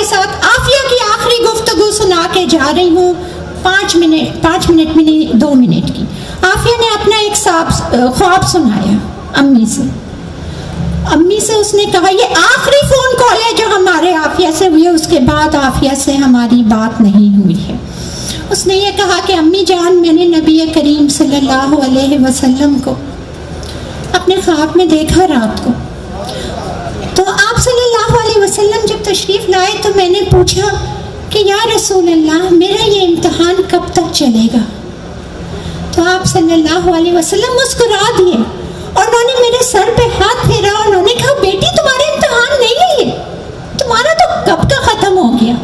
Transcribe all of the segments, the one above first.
ساتھ عافیہ کی آخری گفتگو سنا کے جا رہی ہوں، 5 منٹ میں نہیں، 2 منٹ کی. عافیہ نے اپنا ایک خواب سنایا امی سے اس نے کہا یہ آخری فون کال ہے جو ہمارے عافیہ سے ہوئی ہے، اس کے بعد عافیہ سے ہماری بات نہیں ہوئی ہے. اس نے یہ کہا کہ امی جان، میں نے نبی کریم صلی اللہ علیہ وسلم کو اپنے خواب میں دیکھا رات کو. تو آپ صلی اللہ علیہ وسلم جب تشریف لائے تو میں نے پوچھا کہ یا رسول اللہ میرا یہ امتحان کب تک چلے گا؟ تو آپ صلی اللہ علیہ وسلم مسکرا دیے اور انہوں نے میرے سر پہ ہاتھ پھیرا اور انہوں نے کہا بیٹی تمہارا امتحان نہیں ہے، یہ تمہارا تو کب کا ختم ہو گیا.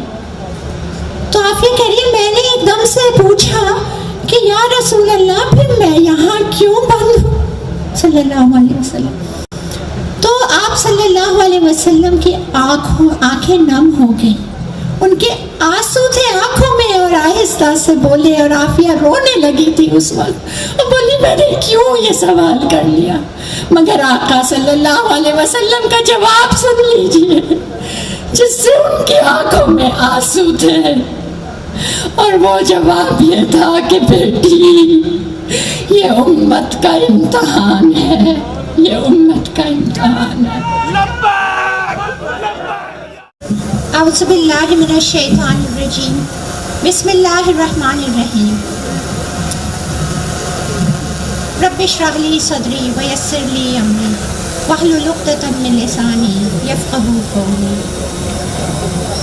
تو عافیہ کہہ رہی ہے میں نے ایک دم سے پوچھا کہ یا رسول اللہ پھر میں یہاں کیوں بند ہوں صلی اللہ علیہ وسلم. تو آپ صلی اللہ علیہ وسلم کی آنکھیں نم ہو گئی، ان کے آنسو تھے آنکھوں میں اور آہستہ سے بولے، اور عافیہ رونے لگی تھی اس وقت اور بولی میں نے کیوں یہ سوال کر لیا. مگر آقا صلی اللہ علیہ وسلم کا جواب سن لیجئے جس سے ان کی آنکھوں میں آنسو تھے، اور وہ جواب یہ تھا کہ بیٹی یہ امت کا امتحان ہے، یہ امت کا امتحان ہے. اعوذ باللہ من الشیطان الرجیم، بسم اللہ الرحمن الرحیم. رب اشرح لی صدری ویسر لی امری واحلل عقدۃ من لسانی یفقہوا قولی.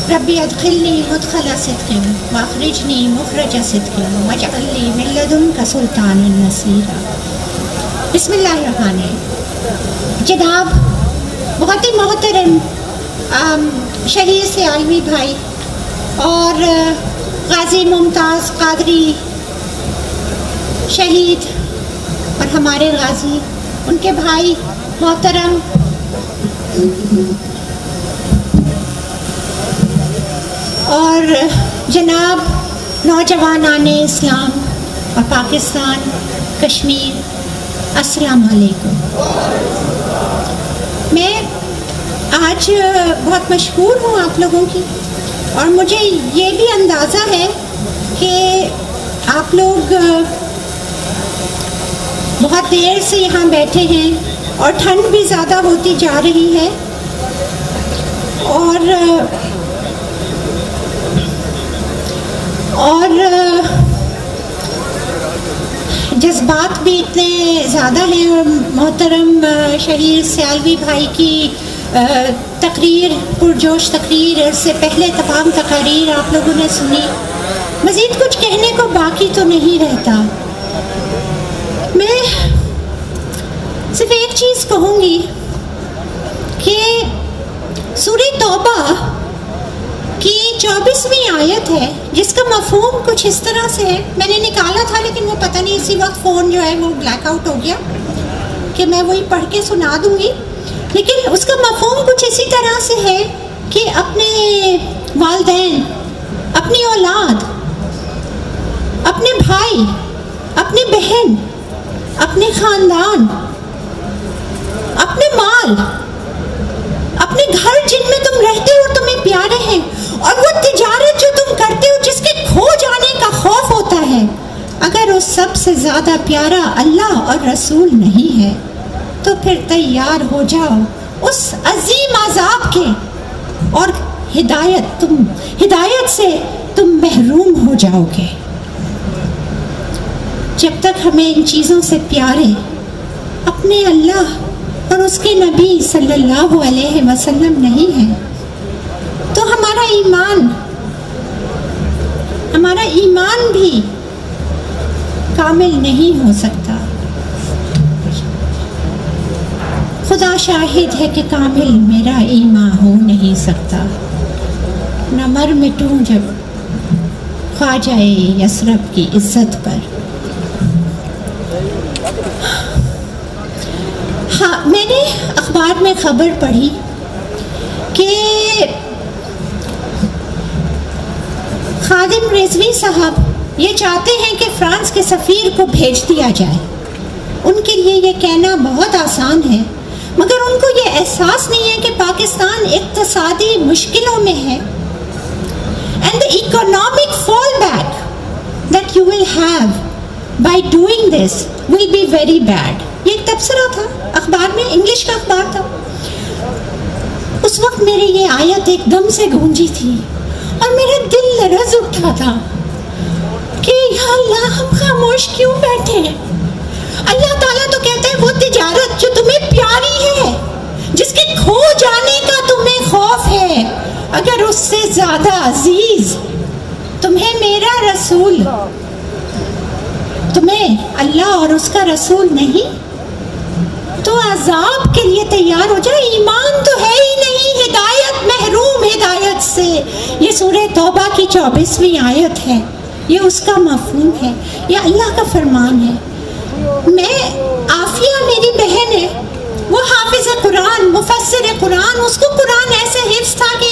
ربی ادخلنی مدخل صدق واخرجنی مخرج صدق واجعل لی من لدنک سلطانا نصیرا. بسم اللہ الرحمن الرحیم. جناب بہت ہی محترم شہید سیالوی بھائی اور غازی ممتاز قادری شہید اور ہمارے غازی، ان کے بھائی محترم اور جناب نوجوانان اسلام اور پاکستان کشمیر، السلام علیکم. میں آج بہت مشہور ہوں آپ لوگوں کی، اور مجھے یہ بھی اندازہ ہے کہ آپ لوگ بہت دیر سے یہاں بیٹھے ہیں اور ٹھنڈ بھی زیادہ ہوتی جا رہی ہے، اور جذبات بھی اتنے زیادہ ہیں. اور محترم شہید سیالوی بھائی کی تقریر، پرجوش تقریر، اس سے پہلے تمام تقاریر آپ لوگوں نے سنی. مزید کچھ کہنے کو باقی تو نہیں رہتا. میں صرف ایک چیز کہوں گی کہ سورہ توبہ کی 24ویں آیت ہے جس کا مفہوم کچھ اس طرح سے ہے. میں نے نکالا تھا لیکن وہ پتہ نہیں اسی وقت فون جو ہے وہ بلیک آؤٹ ہو گیا کہ میں وہی پڑھ کے سنا دوں گی، لیکن اس کا مفہوم کچھ اسی طرح سے ہے کہ اپنے والدین، اپنی اولاد، اپنے بھائی، اپنی بہن، اپنے خاندان، اپنے مال، اپنے گھر جن میں تم رہتے ہو تمہیں پیارے ہیں، اور وہ تجارت جو تم کرتے ہو جس کے کھو جانے کا خوف ہوتا ہے، اگر اس سب سے زیادہ پیارا اللہ اور رسول نہیں ہے تو پھر تیار ہو جاؤ اس عظیم عذاب کے، اور ہدایت سے تم محروم ہو جاؤ گے. جب تک ہمیں ان چیزوں سے پیارے اپنے اللہ اور اس کے نبی صلی اللہ علیہ وسلم نہیں ہے تو ہمارا ایمان بھی کامل نہیں ہو سکتا. خدا شاہد ہے کہ کامل میرا ایمان ہو نہیں سکتا. نہ مر مٹوں جب خواجہ یثرب کی عزت پر. ہاں، میں نے اخبار میں خبر پڑھی کہ خادم رضوی صاحب یہ چاہتے ہیں کہ فرانس کے سفیر کو بھیج دیا جائے. ان کے لیے یہ کہنا بہت آسان ہے، مگر ان کو یہ احساس نہیں ہے کہ پاکستان اقتصادی مشکلوں میں ہے and the economic fallback that you will have by doing this will be very bad. یہ ایک تبصرہ تھا اخبار میں, انگلش کا اخبار تھا. اس وقت میری یہ آیت ایک دم سے گونجی تھی اور میرا دل لرز اٹھا تھا کہ یا اللہ ہم خاموش کیوں بیٹھے ہیں. اللہ تعالیٰ تو کہتا ہے وہ تجارت جو تمہیں پیاری ہے, جس کے کھو جانے کا تمہیں خوف ہے, اگر اس سے زیادہ عزیز تمہیں میرا رسول, تمہیں اللہ اور اس کا رسول نہیں, تو عذاب کے لیے تیار ہو جائے. ایمان تو ہے ہی نہیں, ہدایت, محروم ہدایت سے. یہ سورہ توبہ کی 24ویں آیت ہے, یہ اس کا مفہوم ہے, یہ اللہ کا فرمان ہے. میں عافیہ میری بہن ہے, وہ حافظ قرآن, مفسر قرآن, اس کو قرآن ایسے حفظ تھا کہ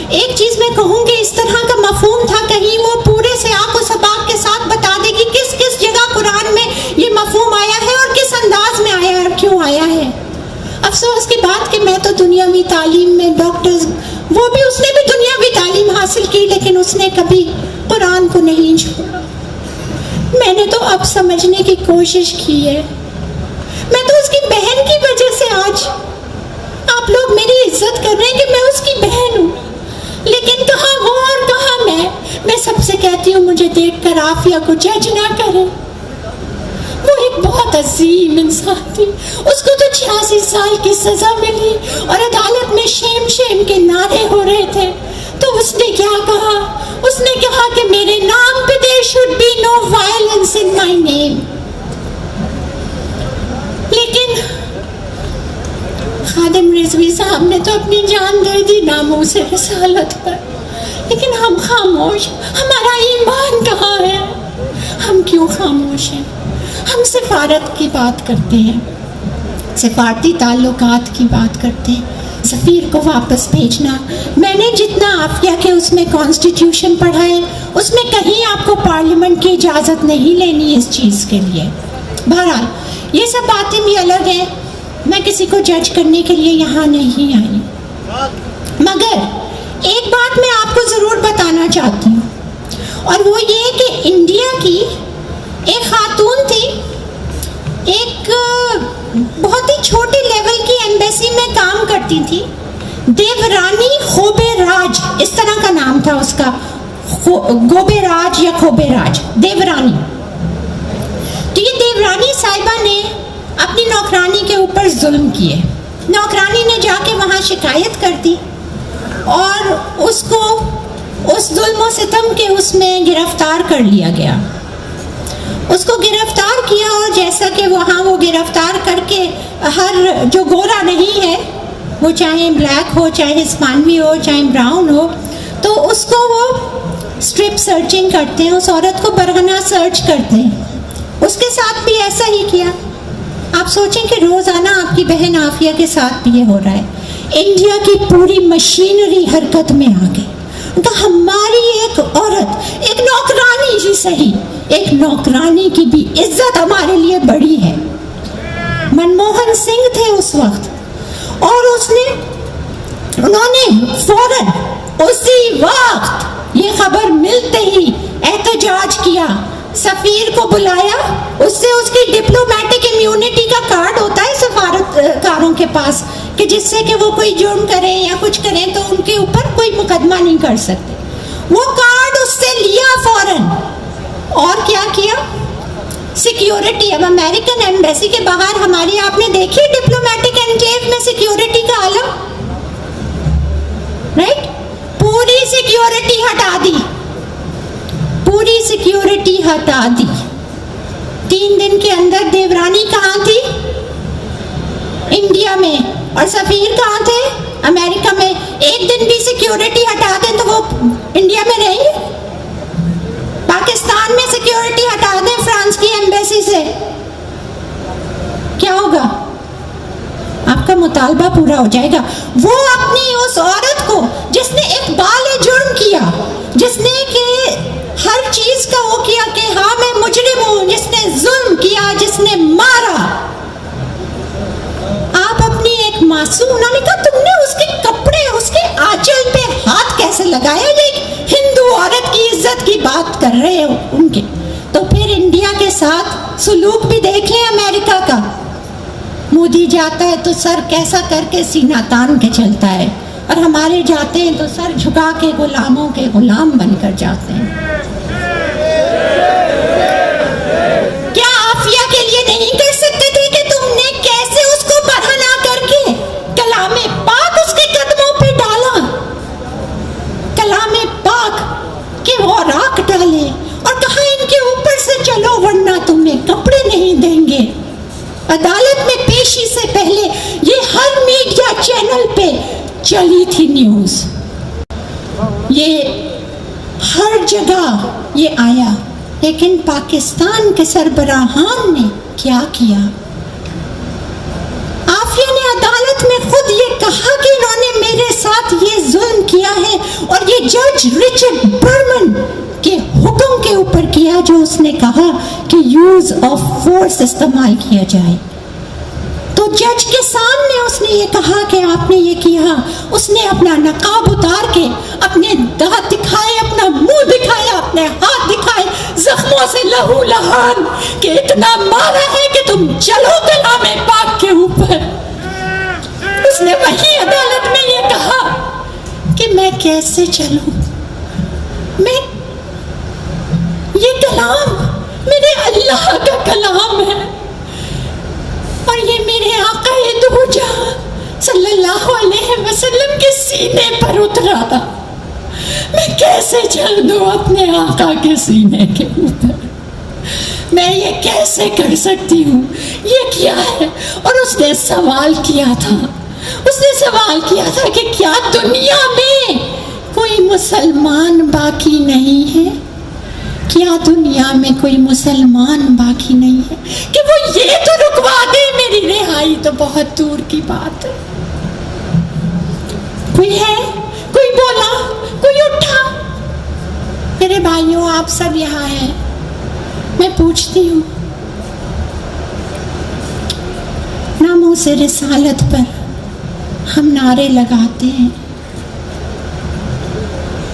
ایک چیز میں کہوں گی اس طرح کا مفہوم تھا, کہیں وہ پورے سے آپ کو سباق کے ساتھ بتا دے گی کس کس جگہ قرآن میں یہ مفہوم آیا ہے اور کس انداز میں آیا ہے اور کیوں آیا ہے. افسوس کی بات کہ میں تو دنیاوی تعلیم میں, ڈاکٹرز, وہ بھی اس نے بھی دنیاوی تعلیم حاصل کی, لیکن اس نے کبھی قرآن کو نہیں چھوڑا. میں نے تو اب سمجھنے کی کوشش کی ہے. میں تو اس کی بہن کی وجہ سے آج آپ لوگ میری عزت کر رہے ہیں کہ میں اس کی بہن ہوں, لیکن کہاں وہ اور کہاں میں سب سے کہتی ہوں مجھے دیکھ کر عافیہ کو جج نہ کریں. وہ ایک بہت عظیم انسان تھی, اس کو تو 86 سال کی سزا ملی اور عدالت میں شیم شیم کے نعرے ہو رہے تھے. تو اس نے کیا کہا؟ اس نے کہا کہ میرے نام پہ there should be no violence in my name. لیکن خادم رضوی صاحب نے تو اپنی جان دے دی ناموس رسالت پر, لیکن ہم خاموش. ہمارا ایمان کہاں ہے؟ ہم کیوں خاموش ہیں؟ ہم سفارت کی بات کرتے ہیں, سفارتی تعلقات کی بات کرتے ہیں, سفیر کو واپس بھیجنا. میں نے جتنا عافیہ کے اس میں کانسٹیٹیوشن پڑھا ہے, اس میں کہیں آپ کو پارلیمنٹ کی اجازت نہیں لینی اس چیز کے لیے. بہرحال یہ سب باتیں بھی الگ ہیں, میں کسی کو جج کرنے کے لیے یہاں نہیں آئی. مگر ایک بات میں آپ کو ضرور بتانا چاہتی ہوں, اور وہ یہ کہ انڈیا کی ایک خاتون تھی, ایک بہت ہی چھوٹے لیول کی ایمبیسی میں کام کرتی تھی, دیورانی خوبے راج, اس طرح کا نام تھا اس کا, گوبے راج یا کھوبے راج, دیورانی. تو یہ دیورانی صاحبہ نے اپنی نوکرانی کے اوپر ظلم کیے. نوکرانی نے جا کے وہاں شکایت کر دی اور اس کو اس ظلم و ستم کے اس میں گرفتار کر لیا گیا. اس کو گرفتار کیا, اور جیسا کہ وہاں وہ گرفتار کر کے ہر جو گورا نہیں ہے, وہ چاہے بلیک ہو, چاہے ہسپانوی ہو, چاہے براؤن ہو, تو اس کو وہ اسٹرپ سرچنگ کرتے ہیں, اس عورت کو برہنہ سرچ کرتے ہیں. اس کے ساتھ بھی ایسا ہی کیا. آپ سوچیں کہ روزانہ آپ کی بہن عافیہ کے ساتھ بھی یہ ہو رہا ہے. انڈیا کی پوری مشینری حرکت میں آ گئی. ہماری ایک عورت, ایک نوکرانی ہی صحیح, ایک نوکرانی کی بھی عزت ہمارے لیے بڑی ہے. منموہن سنگھ تھے اس وقت, اور انہوں نے فوراً اسی وقت یہ خبر ملتے ہی احتجاج کیا, سفیر کو بلایا, اس سے اس کی ڈپلومیٹک امیونٹی کا کارڈ ہوتا ہے سفارتکاروں کے پاس, کہ جس سے کہ وہ کوئی جرم کریں یا کچھ کریں تو ان کے اوپر کوئی مقدمہ نہیں کر سکتے. وہ کارڈ اس سے لیا فوراً, اور کیا کیا؟ سیکیورٹی. اب امریکن ایمبیسی کے باہر ہماری آپ نے دیکھی ڈپلومیٹک انکلیو میں سیکیورٹی کا عالم, رائٹ؟ پوری سیکیورٹی ہٹا دی, پوری سیکیورٹی ہٹا دی. 3 دن کے اندر دیورانی کہاں تھی؟ انڈیا میں. اور سفیر کہاں تھے؟ امریکہ میں. ایک دن بھی سیکیورٹی ہٹا دیں تو وہ انڈیا میں رہیں گے؟ پاکستان میں سیکیورٹی ہٹا دیں فرانس کی ایمبیسی سے, کیا ہوگا؟ آپ کا مطالبہ پورا ہو جائے گا. وہ اپنی اس عورت کو جس نے اقبال جرم کیا, جس نے کہ ہر چیز کا وہ کیا کہ ہاں میں مجرم ہوں, جس نے ظلم کیا, جس نے مارا, آپ اپنی ایک معصوم, انہوں نے کہا تم نے اس کے کپڑے, اس کے آنچل پہ ہاتھ کیسے لگایا؟ یہ عزت کی بات کر رہے ہو ان کے، تو پھر انڈیا کے ساتھ سلوک بھی دیکھ لیں امریکہ کا. مودی جاتا ہے تو سر کیسا کر کے سینہ تان کے چلتا ہے، اور ہمارے جاتے ہیں تو سر جھکا کے غلاموں کے غلام بن کر جاتے ہیں. کیا عافیہ کے لیے نہیں کر سکتے تھے کہ تم نے کیسے اس کو بڑھنا کر کے کلام پاک اس کے قدموں پہ ڈالا، کلام پاک کہ وہ راکھ ڈالے، اور کہا ان کے اوپر سے چلو ورنہ تمہیں کپڑے نہیں دیں گے. عدالت میں پیشی سے پہلے یہ ہر میڈیا چینل پہ چلی تھی نیوز، یہ ہر جگہ یہ آیا. لیکن پاکستان کے سربراہان نے کیا کیا؟ عافیہ نے عدالت میں خود یہ کہا کہ انہوں نے میرے ساتھ یہ ظلم کیا ہے، اور یہ جج رچرڈ برمن کے حکم کے اوپر کیا جو اس نے کہا کہ یوز آف فورس استعمال کیا جائے. تو جج کے سامنے اس نے یہ کہا کہ آپ نے یہ کیا. اس نے اپنا نقاب اتار کے اپنے دانت دکھائے، اپنا منہ دکھایا، اپنے ہاتھ دکھائے، زخموں سے لہو لہان کہ اتنا مارا ہے کہ تم چلو کلام پاک کے اوپر. اس نے وہی عدالت میں یہ کہا کہ میں کیسے چلوں، میں یہ کلام میرے اللہ کا کلام ہے، اور یہ میرے آقا دو جہاں صلی اللہ علیہ وسلم کے سینے پر اترا تھا. میں کیسے چل دوں اپنے آقا کے سینے کے اوپر؟ میں یہ کیسے کر سکتی ہوں؟ یہ کیا ہے؟ اور اس نے سوال کیا تھا، اس نے سوال کیا تھا کہ کیا دنیا میں کوئی مسلمان باقی نہیں ہے؟ کیا دنیا میں کوئی مسلمان باقی نہیں ہے کہ وہ یہ تو رکوا دے میری رہائی؟ تو بہت دور کی بات ہے. کوئی ہے؟ کوئی بولا؟ کوئی اٹھا؟ میرے بھائیوں، آپ سب یہاں ہیں، میں پوچھتی ہوں، ناموں سے رسالت پر ہم نعرے لگاتے ہیں،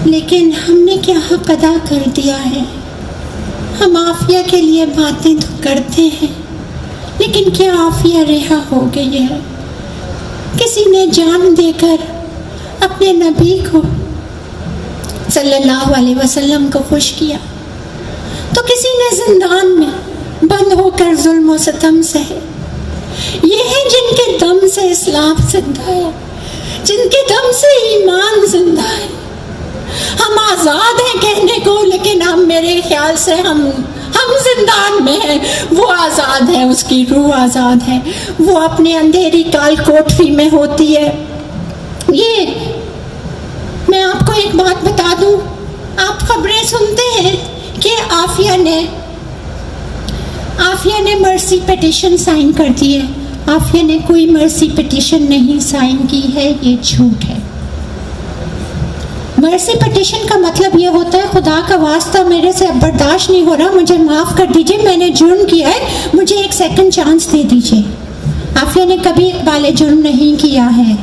لیکن ہم نے کیا حق ادا کر دیا ہے؟ ہم عافیہ کے لیے باتیں تو کرتے ہیں، لیکن کیا عافیہ رہا ہو گئی ہے؟ کسی نے جان دے کر اپنے نبی کو صلی اللہ علیہ وسلم کو خوش کیا، تو کسی نے زندان میں بند ہو کر ظلم و ستم سہے. یہ ہیں جن کے دم سے اسلام زندہ ہے، جن کے دم سے ایمان زندہ ہے. ہم آزاد ہیں کہنے کو، لیکن ہم میرے خیال سے ہم زندان میں ہیں. وہ آزاد ہے، اس کی روح آزاد ہے، وہ اپنے اندھیری کال کوٹری میں ہوتی ہے. یہ میں آپ کو ایک بات بتا دوں، آپ خبریں سنتے ہیں کہ عافیہ نے مرسی پیٹیشن سائن کر دی ہے. عافیہ نے کوئی مرسی پیٹیشن نہیں سائن کی ہے، یہ جھوٹ ہے. مرسی پیٹیشن کا مطلب یہ ہوتا ہے خدا کا واسطہ میرے سے اب برداشت نہیں ہو رہا، مجھے معاف کر دیجئے، میں نے جرم کیا ہے، مجھے ایک سیکنڈ چانس دے دیجئے. عافیہ نے کبھی اقبال جرم نہیں کیا ہے،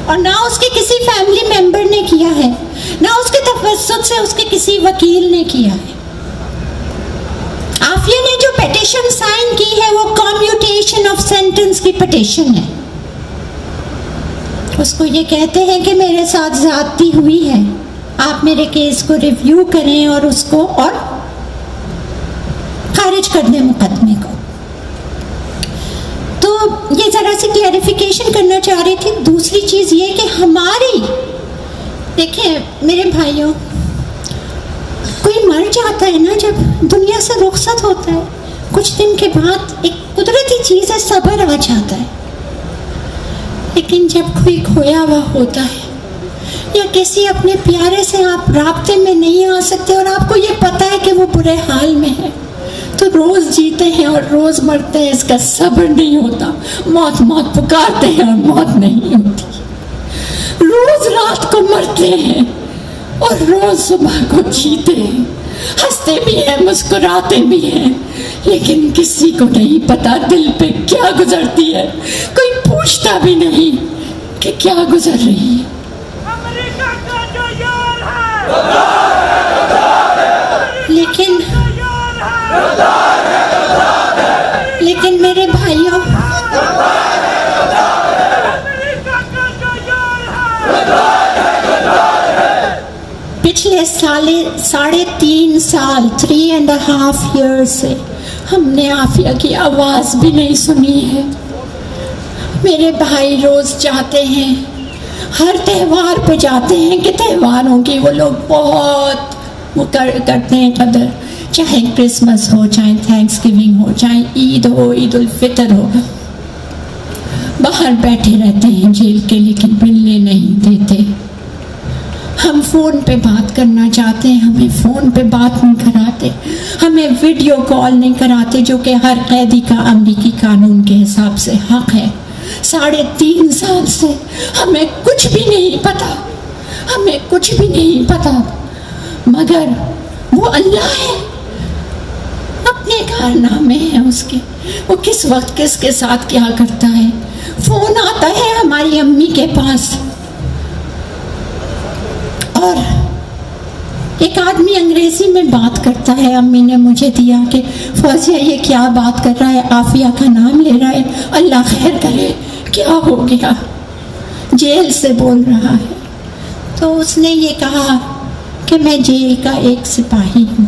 اور نہ اس کے کسی فیملی ممبر نے کیا ہے، نہ اس کے تفسد سے اس کے کسی وکیل نے کیا ہے. عافیہ نے جو پیٹیشن سائن کی ہے وہ کمیوٹیشن آف سینٹنس کی پیٹیشن ہے. اس کو یہ کہتے ہیں کہ میرے ساتھ زیادتی ہوئی ہے، آپ میرے کیس کو ریویو کریں اور اس کو اور خارج کر دیں مقدمے کو. تو یہ ذرا سی کلیریفیکیشن کرنا چاہ رہی تھی. دوسری چیز یہ کہ ہماری، دیکھیں میرے بھائیوں، کوئی مر جاتا ہے نا، جب دنیا سے رخصت ہوتا ہے کچھ دن کے بعد ایک قدرتی چیز ہے، صبر آ جاتا ہے. لیکن جب کوئی کھویا ہوا ہوتا ہے یا کسی اپنے پیارے سے آپ رابطے میں نہیں آ سکتے اور آپ کو یہ پتہ ہے کہ وہ برے حال میں ہے، تو روز جیتے ہیں اور روز مرتے ہیں، اس کا صبر نہیں ہوتا. موت موت پکارتے ہیں اور موت نہیں ہوتی. روز رات کو مرتے ہیں اور روز صبح کو جیتے ہیں، ہنستے بھی ہیں، مسکراتے بھی ہیں، لیکن کسی کو نہیں پتا دل پہ کیا گزرتی ہے. کوئی پوچھتا بھی نہیں کہ کیا گزر رہی ہے. امریکہ کا جو یار ہے پچھلے 3.5 سال 3.5 years سے ہم نے عافیہ کی آواز بھی نہیں سنی ہے. میرے بھائی روز جاتے ہیں، ہر تہوار پہ جاتے ہیں کہ تہواروں کی وہ لوگ بہت کرتے ہیں قدر، چاہے کرسمس ہو، چاہے تھینکس گیونگ ہو، چاہے عید ہو، عید الفطر ہو. باہر بیٹھے رہتے ہیں جیل کے، لیکن ملنے نہیں دیتے. ہم فون پہ بات کرنا چاہتے ہیں، ہمیں فون پہ بات نہیں کراتے، ہمیں ویڈیو کال نہیں کراتے، جو کہ ہر قیدی کا امریکی قانون کے حساب سے حق ہے. 3.5 سال سے ہمیں کچھ بھی نہیں پتا، ہمیں کچھ بھی نہیں پتا، مگر وہ اللہ ہے، اپنے کارنامے ہیں اس کے، وہ کس وقت کس کے ساتھ کیا کرتا ہے. فون آتا ہے ہماری امی کے پاس، اور ایک آدمی انگریزی میں بات کرتا ہے. امی نے مجھے دیا کہ فوزیہ یہ کیا بات کر رہا ہے، عافیہ کا نام لے رہا ہے، اللہ خیر کرے، کیا ہو گیا؟ جیل سے بول رہا ہے. تو اس نے یہ کہا کہ میں جیل کا ایک سپاہی ہوں.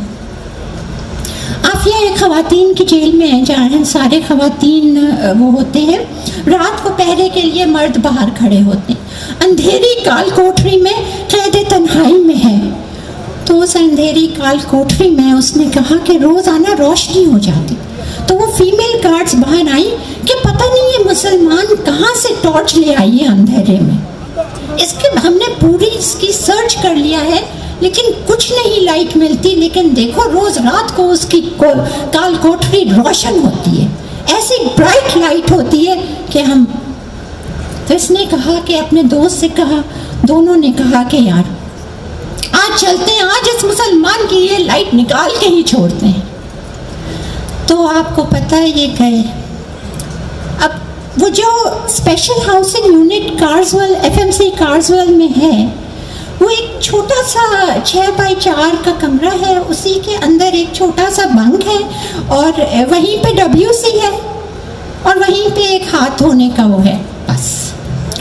عافیہ ایک خواتین کی جیل میں ہے جہاں سارے خواتین وہ ہوتے ہیں، رات کو پہرے کے لیے مرد باہر کھڑے ہوتے ہیں. اندھیری کال کوٹری میں قید تنہائی میں ہے. تو اس اندھیری کال کوٹری میں اس نے کہا کہ روزانہ روشنی ہو جاتی. تو وہ فیمیل گارڈز باہر آئی کہ پتہ نہیں یہ مسلمان کہاں سے ٹارچ لے آئی ہے اندھیرے میں. اس کے ہم نے پوری اس کی سرچ کر لیا ہے لیکن کچھ نہیں لائٹ ملتی. لیکن دیکھو روز رات کو اس کی کال کوٹری روشن ہوتی ہے، ایسی برائٹ لائٹ ہوتی ہے کہ ہم. تو اس نے کہا کہ اپنے دوست سے کہا، دونوں نے کہا کہ یار آج چلتے ہیں، آج اس مسلمان کی یہ لائٹ نکال کے ہی چھوڑتے ہیں. تو آپ کو پتہ ہے یہ گئے. اب وہ جو اسپیشل ہاؤسنگ یونٹ کارزول FMC کارزول میں ہے، وہ ایک چھوٹا سا 6x4 کا کمرہ ہے، اسی کے اندر ایک چھوٹا سا بنک ہے، اور وہیں پہ WC ہے، اور وہیں پہ ایک ہاتھ دھونے کا وہ ہے، بس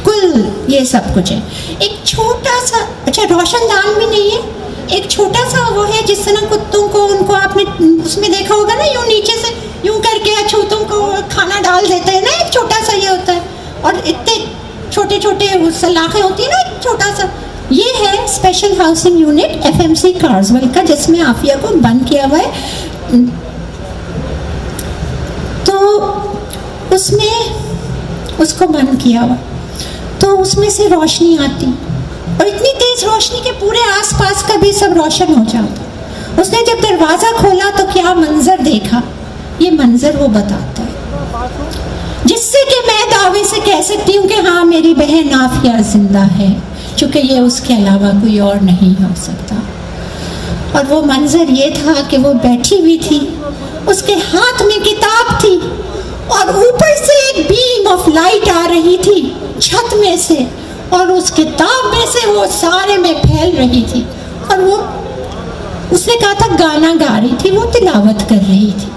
کل یہ سب کچھ ہے. ایک چھوٹا سا، اچھا روشن دان بھی نہیں ہے، ایک چھوٹا سا وہ ہے جس طرح کتوں کو، ان کو آپ نے اس میں دیکھا ہوگا نا، یوں نیچے سے یوں کر کے اچھوتوں کو کھانا ڈال دیتے ہیں نا، ایک چھوٹا سا یہ ہوتا ہے، اور اتنے چھوٹے چھوٹے سلاخیں ہوتی ہیں نا، ایک چھوٹا سا. یہ ہے اسپیشل ہاؤسنگ یونٹ FMC کارزول کا، جس میں عافیہ کو بند کیا ہوا ہے. تو اس میں اس کو بند کیا ہوا، تو اس میں سے روشنی آتی، اور اتنی تیز روشنی کہ پورے آس پاس کا بھی سب روشن ہو جاتا. اس نے جب دروازہ کھولا تو کیا منظر دیکھا، یہ منظر وہ بتاتا ہے جس سے کہ میں دعوے سے کہہ سکتی ہوں کہ ہاں میری بہن عافیہ زندہ ہے، چونکہ یہ اس کے علاوہ کوئی اور نہیں ہو سکتا. اور وہ منظر یہ تھا کہ وہ بیٹھی ہوئی تھی، اس کے ہاتھ میں کتاب تھی، اور اوپر سے ایک بیم آف لائٹ آ رہی تھی چھت میں سے، اور اس کتاب میں سے وہ سارے میں پھیل رہی تھی. اور وہ اس نے کہا تھا گانا گا رہی تھی، وہ تلاوت کر رہی تھی.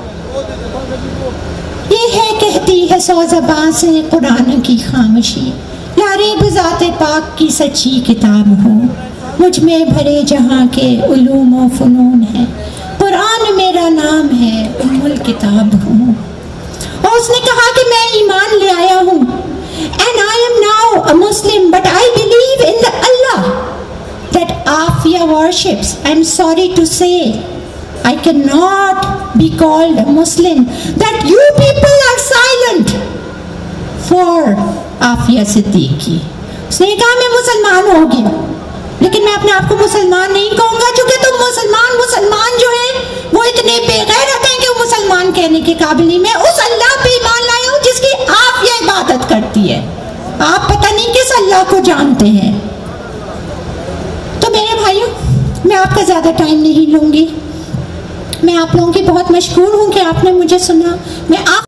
یہ ہے کہتی ہے 100 زبان سے قرآن کی خاموشی، لاریب ذات پاک کی سچی کتاب ہو، مجھ میں بھرے جہاں کے علوم و فنون ہے، قرآن میرا نام ہے، ام الکتاب ہوں. اور اس نے کہا کہ میں ایمان لے آیا ہوں، and I am now a Muslim, but I believe in the Allah that Afia worships. I'm sorry to say I cannot be called a Muslim, that you people are silent for Afia Siddiqui. اس نے کہا میں مسلمان ہو گیا، لیکن میں اپنے آپ کو مسلمان نہیں کہوں گا، چونکہ تم مسلمان جو ہیں وہ اتنے بے غیرت ہیں کہ وہ مسلمان کہنے کے قابل نہیں. میں اس اللہ پہ ایمان لایا ہوں جس کی آپ یہ عبادت کرتی ہے، آپ پتہ نہیں کس اللہ کو جانتے ہیں. تو میرے بھائیوں، میں آپ کا زیادہ ٹائم نہیں لوں گی. میں آپ لوگوں کی بہت مشکور ہوں کہ آپ نے مجھے سنا. میں آپ